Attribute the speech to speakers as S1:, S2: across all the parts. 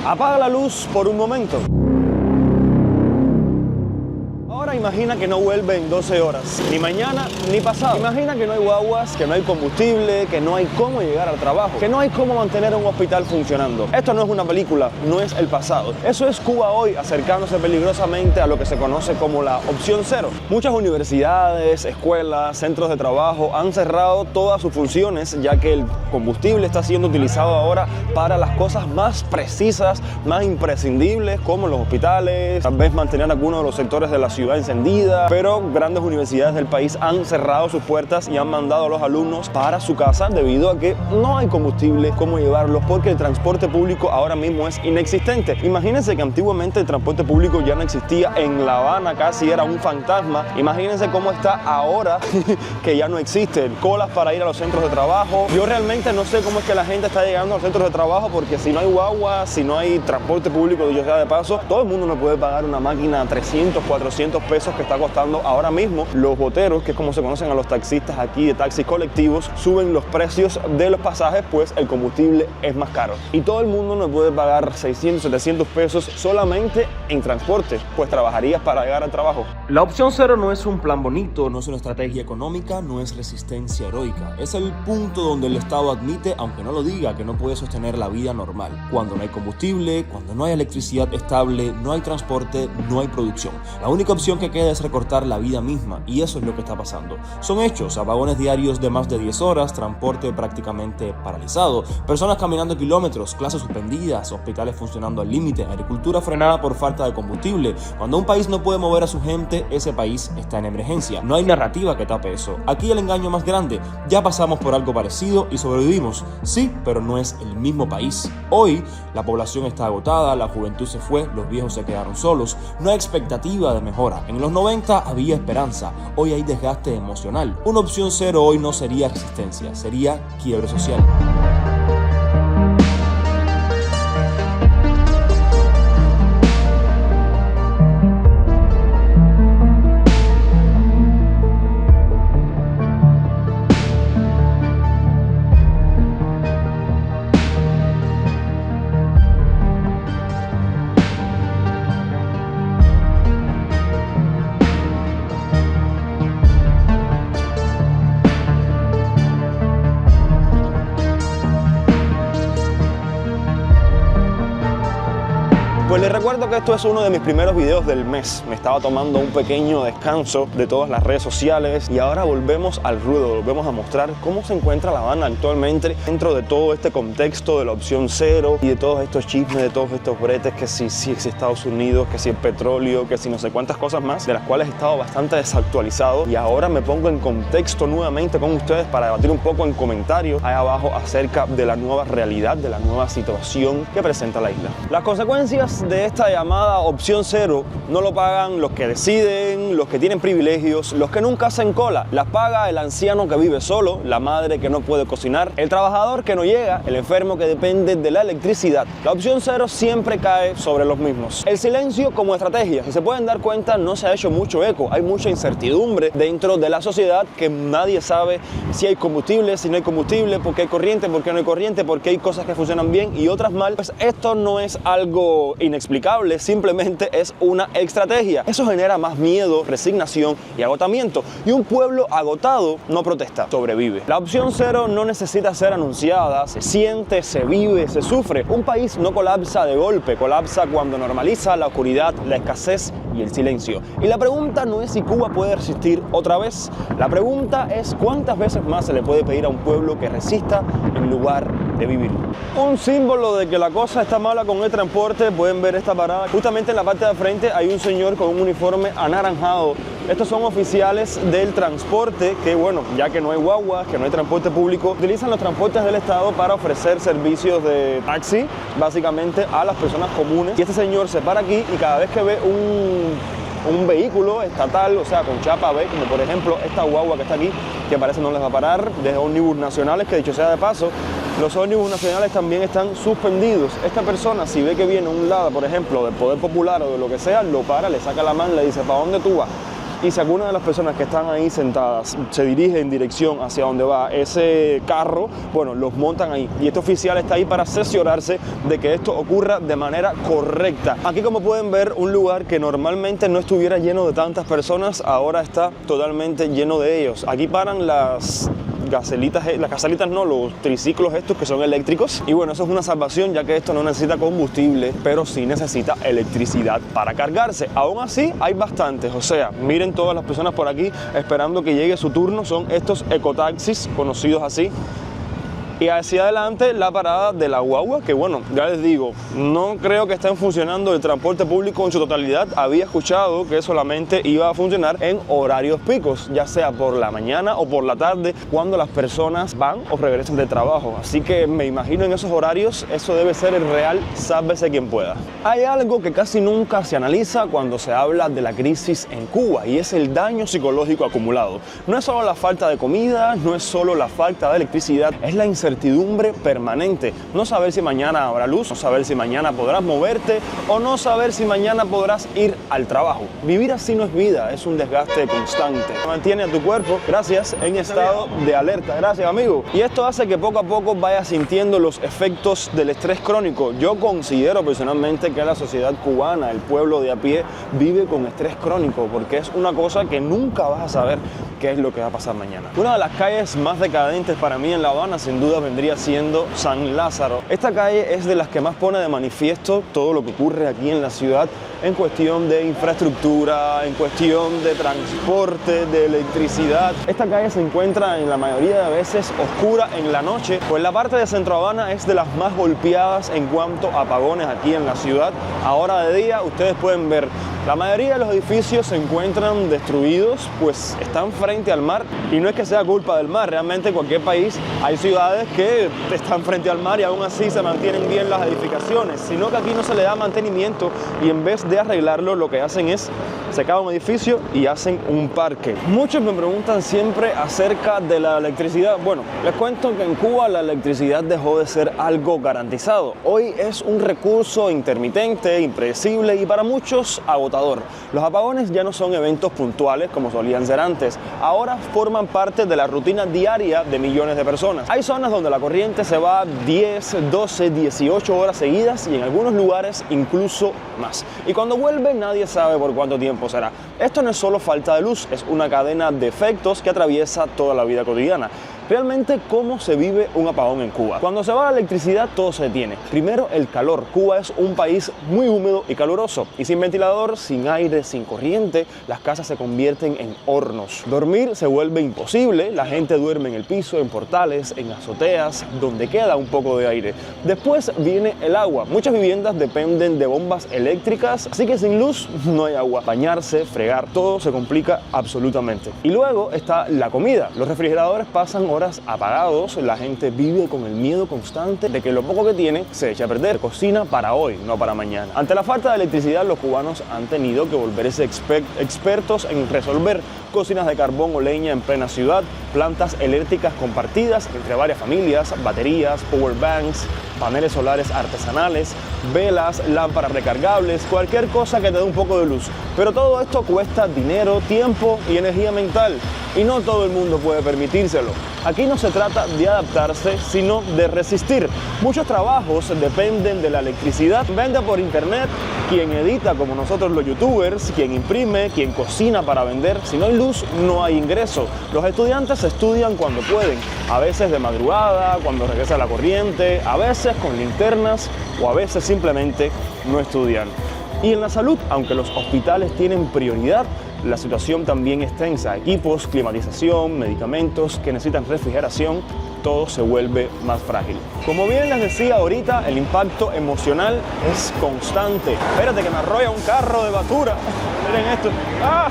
S1: Apaga la luz por un momento. Ahora imagina que no vuelve en 12 horas, ni mañana ni pasado. Imagina que no hay guaguas, que no hay combustible, que no hay cómo llegar al trabajo, que no hay cómo mantener un hospital funcionando. Esto no es una película, no es el pasado. Eso es Cuba hoy, acercándose peligrosamente a lo que se conoce como la opción cero. Muchas universidades, escuelas, centros de trabajo han cerrado todas sus funciones, ya que el combustible está siendo utilizado ahora para las cosas más precisas, más imprescindibles, como los hospitales, tal vez mantener algunos de los sectores de la ciudad encendida, pero grandes universidades del país han cerrado sus puertas y han mandado a los alumnos para su casa debido a que no hay combustible cómo llevarlos, porque el transporte público ahora mismo es inexistente. Imagínense que antiguamente el transporte público ya no existía, en La Habana casi era un fantasma. Imagínense cómo está ahora que ya no existe, colas para ir a los centros de trabajo. Yo realmente no sé cómo es que la gente está llegando a los centros de trabajo, porque si no hay guagua, si no hay transporte público, dicho sea de paso, todo el mundo no puede pagar una máquina 300, 400 pesos que está costando ahora mismo. Los boteros, que es como se conocen a los taxistas aquí de taxis colectivos, suben los precios de los pasajes, pues el combustible es más caro. Y todo el mundo no puede pagar 600, 700 pesos solamente en transporte, pues trabajarías para llegar al trabajo. La opción cero no es un plan bonito, no es una estrategia económica, no es resistencia heroica. Es el punto donde el Estado admite, aunque no lo diga, que no puede sostener la vida normal. Cuando no hay combustible, cuando no hay electricidad estable, no hay transporte, no hay producción. La única opción que queda es recortar la vida misma, y eso es lo que está pasando. Son hechos, apagones diarios de más de 10 horas, transporte prácticamente paralizado, personas caminando kilómetros, clases suspendidas, hospitales funcionando al límite, agricultura frenada por falta de combustible. Cuando un país no puede mover a su gente, ese país está en emergencia. No hay narrativa que tape eso. Aquí el engaño más grande: ya pasamos por algo parecido y sobrevivimos. Sí, pero no es el mismo país. Hoy la población está agotada, la juventud se fue, los viejos se quedaron solos, no hay expectativa de mejora. En los 90 había esperanza, hoy hay desgaste emocional. Una opción cero hoy no sería existencia, sería quiebre social. Pues les recuerdo que esto es uno de mis primeros videos del mes. Me estaba tomando un pequeño descanso de todas las redes sociales y ahora volvemos al ruedo, volvemos a mostrar cómo se encuentra La Habana actualmente dentro de todo este contexto de la opción cero y de todos estos chismes, de todos estos bretes, que si es Estados Unidos, que si el petróleo, que si no sé cuántas cosas más, de las cuales he estado bastante desactualizado, y ahora me pongo en contexto nuevamente con ustedes para debatir un poco en comentarios ahí abajo acerca de la nueva realidad, de la nueva situación que presenta la isla. Las consecuencias de esta llamada opción cero no lo pagan los que deciden, los que tienen privilegios, los que nunca hacen cola. Las paga el anciano que vive solo, la madre que no puede cocinar, el trabajador que no llega, el enfermo que depende de la electricidad. La opción cero siempre cae sobre los mismos. El silencio como estrategia, si se pueden dar cuenta, no se ha hecho mucho eco. Hay mucha incertidumbre dentro de la sociedad, que nadie sabe si hay combustible, si no hay combustible, por qué hay corriente, por qué no hay corriente, por qué hay cosas que funcionan bien y otras mal. Pues esto no es algo inexplicable, simplemente es una estrategia. Eso genera más miedo, resignación y agotamiento. Y un pueblo agotado no protesta, sobrevive. La opción cero no necesita ser anunciada, se siente, se vive, se sufre. Un país no colapsa de golpe, colapsa cuando normaliza la oscuridad, la escasez y el silencio. Y la pregunta no es si Cuba puede resistir otra vez. La pregunta es cuántas veces más se le puede pedir a un pueblo que resista en lugar de vivir. Un símbolo de que la cosa está mala con el transporte, pueden ver esta parada. Justamente en la parte de frente hay un señor con un uniforme anaranjado. Estos son oficiales del transporte que, bueno, ya que no hay guaguas, que no hay transporte público, utilizan los transportes del Estado para ofrecer servicios de taxi, básicamente, a las personas comunes. Y este señor se para aquí y cada vez que ve un vehículo estatal, o sea, con chapa B, como por ejemplo esta guagua que está aquí, que parece no les va a parar, de ómnibus nacionales, que dicho sea de paso, los ómnibus nacionales también están suspendidos. Esta persona, si ve que viene un lado, por ejemplo, del Poder Popular o de lo que sea, lo para, le saca la mano y le dice: ¿para dónde tú vas? y si alguna de las personas que están ahí sentadas se dirige en dirección hacia donde va ese carro, bueno, los montan ahí y este oficial está ahí para cerciorarse de que esto ocurra de manera correcta. Aquí, como pueden ver, un lugar que normalmente no estuviera lleno de tantas personas, ahora está totalmente lleno de ellos. Aquí paran las casalitas no, los triciclos estos que son eléctricos, y bueno, eso es una salvación, ya que esto no necesita combustible, pero sí necesita electricidad para cargarse. Aún así hay bastantes, o sea, miren todas las personas por aquí esperando que llegue su turno. Son estos ecotaxis, conocidos así. Y hacia adelante la parada de la guagua, que bueno, ya les digo, no creo que estén funcionando el transporte público en su totalidad. Había escuchado que solamente iba a funcionar en horarios picos, ya sea por la mañana o por la tarde, cuando las personas van o regresan de trabajo. Así que me imagino en esos horarios, eso debe ser el real sálvese quien pueda. Hay algo que casi nunca se analiza cuando se habla de la crisis en Cuba, y es el daño psicológico acumulado. No es solo la falta de comida, no es solo la falta de electricidad, es la incertidumbre permanente. No saber si mañana habrá luz, no saber si mañana podrás moverte o no saber si mañana podrás ir al trabajo. Vivir así no es vida, es un desgaste constante. Mantiene a tu cuerpo, gracias, en estado de alerta. Gracias, amigo. Y esto hace que poco a poco vayas sintiendo los efectos del estrés crónico. Yo considero personalmente que la sociedad cubana, el pueblo de a pie, vive con estrés crónico, porque es una cosa que nunca vas a saber qué es lo que va a pasar mañana. Una de las calles más decadentes para mí en La Habana, sin duda, vendría siendo San Lázaro. Esta calle es de las que más pone de manifiesto todo lo que ocurre aquí en la ciudad en cuestión de infraestructura, en cuestión de transporte, de electricidad. Esta calle se encuentra en la mayoría de veces oscura en la noche, pues la parte de Centro Habana es de las más golpeadas en cuanto a apagones aquí en la ciudad. Ahora de día ustedes pueden ver, la mayoría de los edificios se encuentran destruidos, pues están frente al mar, y no es que sea culpa del mar, realmente en cualquier país hay ciudades que están frente al mar y aún así se mantienen bien las edificaciones, sino que aquí no se le da mantenimiento y en vez de arreglarlo lo que hacen es sacar un edificio y hacen un parque. Muchos me preguntan siempre acerca de la electricidad. Bueno, les cuento que en Cuba la electricidad dejó de ser algo garantizado. Hoy es un recurso intermitente, impredecible y para muchos agotador. Los apagones ya no son eventos puntuales como solían ser antes. Ahora forman parte de la rutina diaria de millones de personas. Hay zonas donde la corriente se va 10, 12, 18 horas seguidas y en algunos lugares incluso más. Y cuando vuelve nadie sabe por cuánto tiempo será. Esto no es solo falta de luz, es una cadena de efectos que atraviesa toda la vida cotidiana. Realmente, ¿cómo se vive un apagón en Cuba? Cuando se va la electricidad, todo se detiene. Primero, el calor. Cuba es un país muy húmedo y caluroso. Y sin ventilador, sin aire, sin corriente, las casas se convierten en hornos. Dormir se vuelve imposible. La gente duerme en el piso, en portales, en azoteas, donde queda un poco de aire. Después viene el agua. Muchas viviendas dependen de bombas eléctricas, así que sin luz no hay agua. Bañarse, fregar, todo se complica absolutamente. Y luego está la comida. Los refrigeradores pasan horas apagados, la gente vive con el miedo constante de que lo poco que tiene se eche a perder. Cocina para hoy, no para mañana. Ante la falta de electricidad, los cubanos han tenido que volverse expertos en resolver cocinas de carbón o leña en plena ciudad, plantas eléctricas compartidas entre varias familias, baterías, power banks, paneles solares artesanales, velas, lámparas recargables, cualquier cosa que te dé un poco de luz. Pero todo esto cuesta dinero, tiempo y energía mental, y no todo el mundo puede permitírselo. Aquí no se trata de adaptarse, sino de resistir. Muchos trabajos dependen de la electricidad. Vende por internet, quien edita como nosotros los youtubers, quien imprime, quien cocina para vender. Si no hay luz, no hay ingreso. Los estudiantes estudian cuando pueden, a veces de madrugada, cuando regresa la corriente, a veces con linternas o a veces simplemente no estudian. Y en la salud, aunque los hospitales tienen prioridad, la situación también es tensa. Equipos, climatización, medicamentos que necesitan refrigeración, todo se vuelve más frágil. Como bien les decía ahorita, el impacto emocional es constante. Espérate que me arrolla un carro de basura. Miren esto. ¡Ah!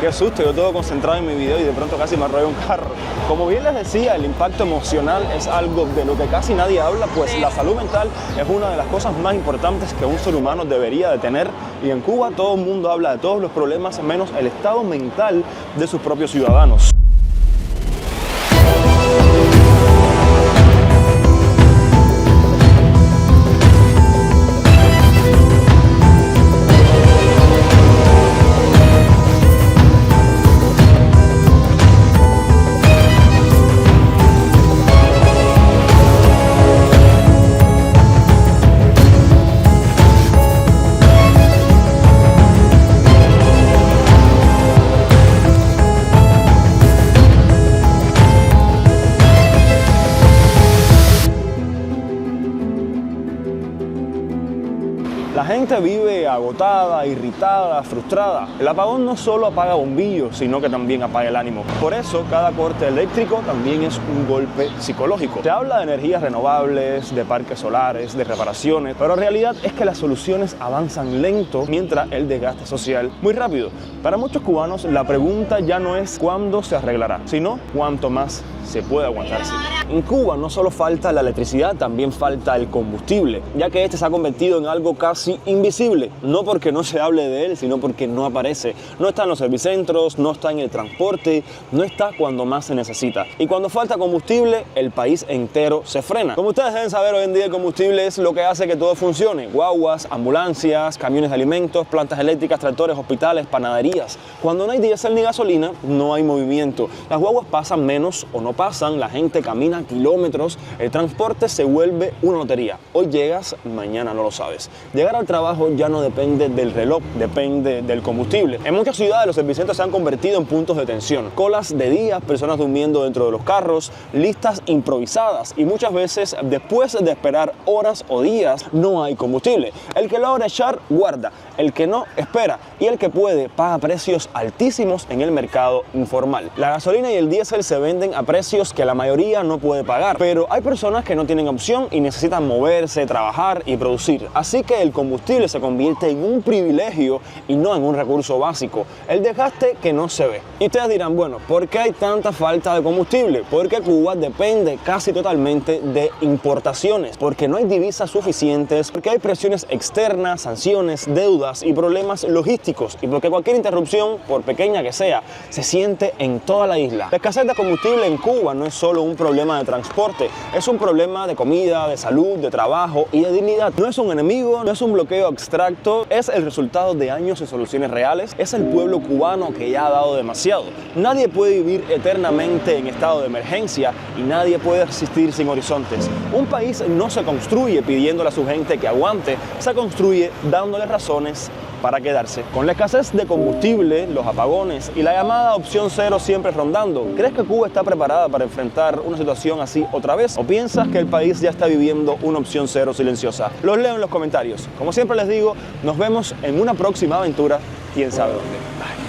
S1: Qué susto, yo todo concentrado en mi video y de pronto casi me arrolla un carro. Como bien les decía, el impacto emocional es algo de lo que casi nadie habla, pues la salud mental es una de las cosas más importantes que un ser humano debería de tener, y en Cuba todo el mundo habla de todos los problemas menos el estado mental de sus propios ciudadanos. La gente vive agotada, irritada, frustrada. El apagón no solo apaga bombillos, sino que también apaga el ánimo. Por eso, cada corte eléctrico también es un golpe psicológico. Se habla de energías renovables, de parques solares, de reparaciones, pero la realidad es que las soluciones avanzan lento mientras el desgaste social muy rápido. Para muchos cubanos, la pregunta ya no es cuándo se arreglará, sino cuánto más se puede aguantarse. En Cuba no solo falta la electricidad, también falta el combustible, ya que este se ha convertido en algo casi invisible, no porque no se hable de él, sino porque no aparece. No está en los servicentros, no está en el transporte, no está cuando más se necesita. Y cuando falta combustible, el país entero se frena. Como ustedes deben saber, hoy en día el combustible es lo que hace que todo funcione. Guaguas, ambulancias, camiones de alimentos, plantas eléctricas, tractores, hospitales, panaderías. Cuando no hay diésel ni gasolina, no hay movimiento. Las guaguas pasan menos o no pasan, la gente camina kilómetros, el transporte se vuelve una lotería. Hoy llegas, mañana no lo sabes. Llegar al trabajo ya no depende del reloj, depende del combustible. En muchas ciudades los servicentros se han convertido en puntos de tensión. Colas de días, personas durmiendo dentro de los carros, listas improvisadas y muchas veces después de esperar horas o días no hay combustible. El que logra echar, guarda. El que no, espera. Y el que puede, paga precios altísimos en el mercado informal. La gasolina y el diésel se venden a precios que la mayoría no puede pagar. Pero hay personas que no tienen opción y necesitan moverse, trabajar y producir. Así que el combustible se convierte en un privilegio y no en un recurso básico. El desgaste que no se ve. Y ustedes dirán, bueno, ¿por qué hay tanta falta de combustible? Porque Cuba depende casi totalmente de importaciones. Porque no hay divisas suficientes, porque hay presiones externas, sanciones, deudas y problemas logísticos, y porque cualquier interrupción, por pequeña que sea, se siente en toda la isla. La escasez de combustible en Cuba no es solo un problema de transporte, es un problema de comida, de salud, de trabajo y de dignidad. No es un enemigo, no es un bloqueo abstracto, es el resultado de años y soluciones reales. Es el pueblo cubano que ya ha dado demasiado. Nadie puede vivir eternamente en estado de emergencia y nadie puede resistir sin horizontes. Un país no se construye pidiéndole a su gente que aguante, se construye dándole razones para quedarse. Con la escasez de combustible, los apagones y la llamada opción cero siempre rondando, ¿crees que Cuba está preparada para enfrentar una situación así otra vez? ¿O piensas que el país ya está viviendo una opción cero silenciosa? Los leo en los comentarios. Como siempre les digo, nos vemos en una próxima aventura, quién sabe dónde. Bye.